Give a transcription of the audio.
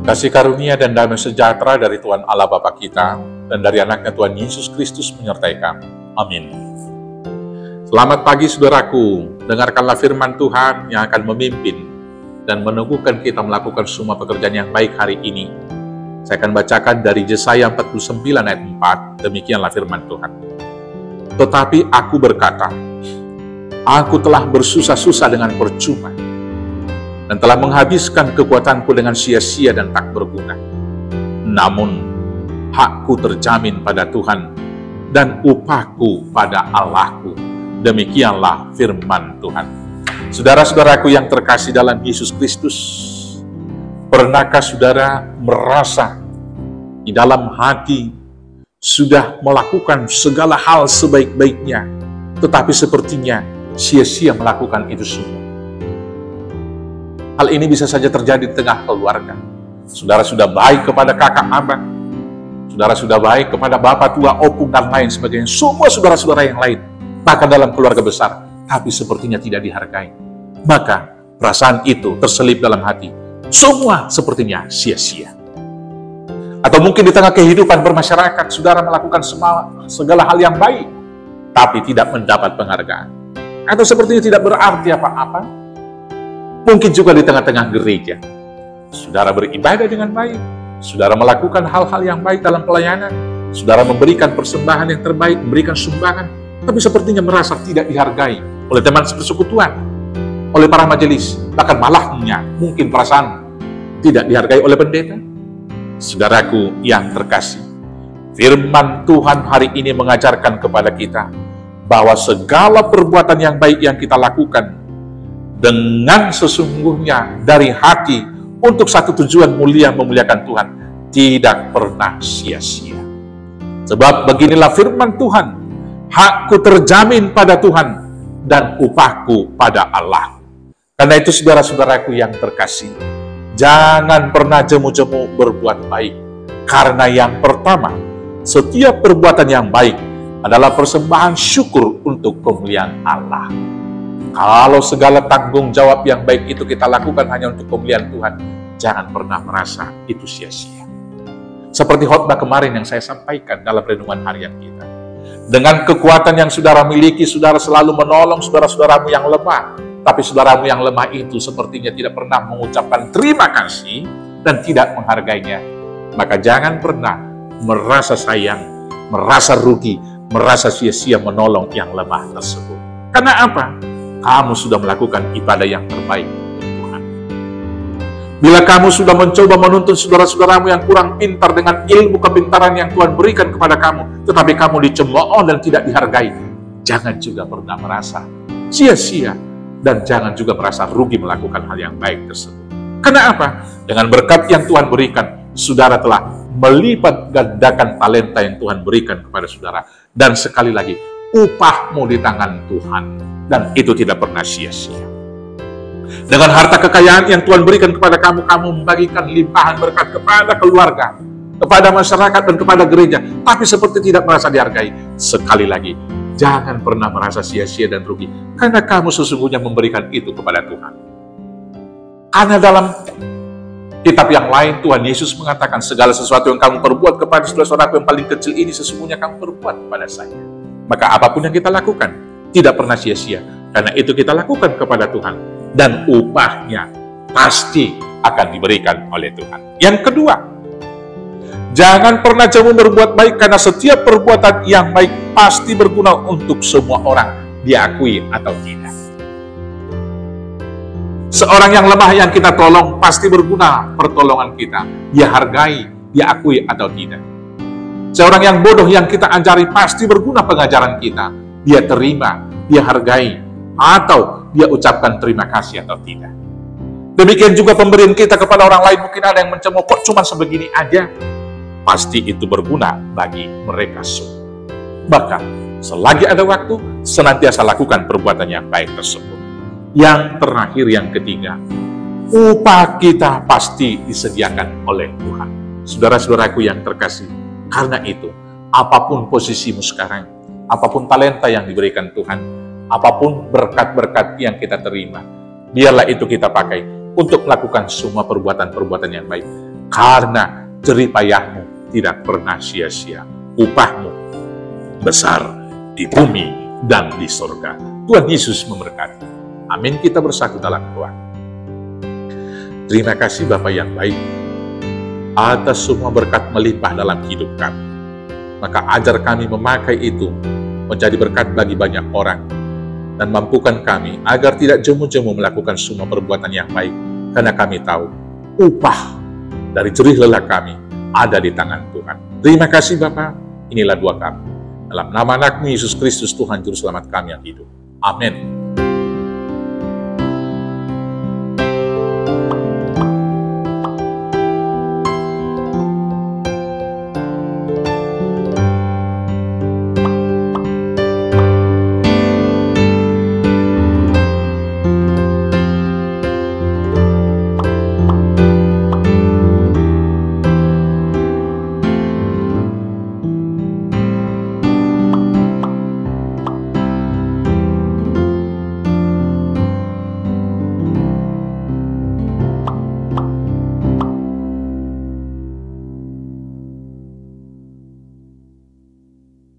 Kasih karunia dan damai sejahtera dari Tuhan Allah Bapa kita dan dari anaknya Tuhan Yesus Kristus menyertai kami. Amin. Selamat pagi saudaraku, dengarkanlah firman Tuhan yang akan memimpin dan meneguhkan kita melakukan semua pekerjaan yang baik hari ini. Saya akan bacakan dari Yesaya 49 ayat 4, demikianlah firman Tuhan. Tetapi aku berkata, aku telah bersusah-susah dengan percuma, dan telah menghabiskan kekuatanku dengan sia-sia dan tak berguna. Namun, hakku terjamin pada Tuhan, dan upahku pada Allahku. Demikianlah firman Tuhan. Saudara-saudaraku yang terkasih dalam Yesus Kristus, pernahkah saudara merasa di dalam hati sudah melakukan segala hal sebaik-baiknya, tetapi sepertinya sia-sia melakukan itu semua? Hal ini bisa saja terjadi di tengah keluarga. Saudara sudah baik kepada kakak abang, saudara sudah baik kepada bapak tua, opung, dan lain sebagainya. Semua saudara-saudara yang lain, bahkan dalam keluarga besar, tapi sepertinya tidak dihargai. Maka perasaan itu terselip dalam hati. Semua sepertinya sia-sia. Atau mungkin di tengah kehidupan bermasyarakat, saudara melakukan segala hal yang baik, tapi tidak mendapat penghargaan. Atau sepertinya tidak berarti apa-apa. Mungkin juga di tengah-tengah gereja, saudara beribadah dengan baik, saudara melakukan hal-hal yang baik dalam pelayanan, saudara memberikan persembahan yang terbaik, memberikan sumbangan, tapi sepertinya merasa tidak dihargai oleh teman persekutuan, oleh para majelis, bahkan malahnya mungkin perasaan tidak dihargai oleh pendeta. Saudaraku yang terkasih, firman Tuhan hari ini mengajarkan kepada kita bahwa segala perbuatan yang baik yang kita lakukan dengan sesungguhnya dari hati untuk satu tujuan mulia memuliakan Tuhan, tidak pernah sia-sia. Sebab beginilah firman Tuhan, hakku terjamin pada Tuhan dan upahku pada Allah. Karena itu saudara-saudaraku yang terkasih, jangan pernah jemu-jemu berbuat baik. Karena yang pertama, setiap perbuatan yang baik adalah persembahan syukur untuk kemuliaan Allah. Kalau segala tanggung jawab yang baik itu kita lakukan hanya untuk kemuliaan Tuhan, jangan pernah merasa itu sia-sia. Seperti khotbah kemarin yang saya sampaikan dalam renungan harian kita. Dengan kekuatan yang saudara miliki, saudara selalu menolong saudara-saudaramu yang lemah. Tapi saudaramu yang lemah itu sepertinya tidak pernah mengucapkan terima kasih dan tidak menghargainya. Maka jangan pernah merasa sayang, merasa rugi, merasa sia-sia menolong yang lemah tersebut. Karena apa? Kamu sudah melakukan ibadah yang terbaik untuk Tuhan. Bila kamu sudah mencoba menuntun saudara-saudaramu yang kurang pintar dengan ilmu kepintaran yang Tuhan berikan kepada kamu, tetapi kamu dicemooh dan tidak dihargai, jangan juga pernah merasa sia-sia dan jangan juga merasa rugi melakukan hal yang baik tersebut. Karena apa? Dengan berkat yang Tuhan berikan, saudara telah melipat gandakan talenta yang Tuhan berikan kepada saudara. Dan sekali lagi, upahmu di tangan Tuhan. Dan itu tidak pernah sia-sia. Dengan harta kekayaan yang Tuhan berikan kepada kamu, kamu membagikan limpahan berkat kepada keluarga, kepada masyarakat, dan kepada gereja. Tapi seperti tidak merasa dihargai. Sekali lagi, jangan pernah merasa sia-sia dan rugi. Karena kamu sesungguhnya memberikan itu kepada Tuhan. Karena dalam kitab yang lain, Tuhan Yesus mengatakan, segala sesuatu yang kamu perbuat kepada saudara-saudaraku yang paling kecil ini, sesungguhnya kamu perbuat kepada saya. Maka apapun yang kita lakukan, tidak pernah sia-sia. Karena itu kita lakukan kepada Tuhan. Dan upahnya pasti akan diberikan oleh Tuhan. Yang kedua, jangan pernah jemu berbuat baik, karena setiap perbuatan yang baik pasti berguna untuk semua orang, diakui atau tidak. Seorang yang lemah yang kita tolong pasti berguna pertolongan kita, dia hargai, dia akui atau tidak. Seorang yang bodoh yang kita ajari pasti berguna pengajaran kita, dia terima, dia hargai, atau dia ucapkan terima kasih atau tidak. Demikian juga pemberian kita kepada orang lain, mungkin ada yang mencemooh, kok cuma sebegini aja. Pasti itu berguna bagi mereka semua. Bahkan, selagi ada waktu, senantiasa lakukan perbuatan yang baik tersebut. Yang terakhir, yang ketiga, upah kita pasti disediakan oleh Tuhan. Saudara-saudaraku yang terkasih, karena itu, apapun posisimu sekarang, apapun talenta yang diberikan Tuhan, apapun berkat-berkat yang kita terima, biarlah itu kita pakai untuk melakukan semua perbuatan-perbuatan yang baik. karena jerih payahmu tidak pernah sia-sia. Upahmu besar di bumi dan di surga. Tuhan Yesus memberkati. Amin. Kita bersatu dalam doa. Terima kasih Bapa yang baik atas semua berkat melimpah dalam hidup kami. Maka ajar kami memakai itu menjadi berkat bagi banyak orang, dan mampukan kami agar tidak jemu-jemu melakukan semua perbuatan yang baik, karena kami tahu upah dari jerih lelah kami ada di tangan Tuhan. Terima kasih Bapa. Inilah doa kami dalam nama anak-Mu Yesus Kristus, Tuhan Juru Selamat kami yang hidup. Amin.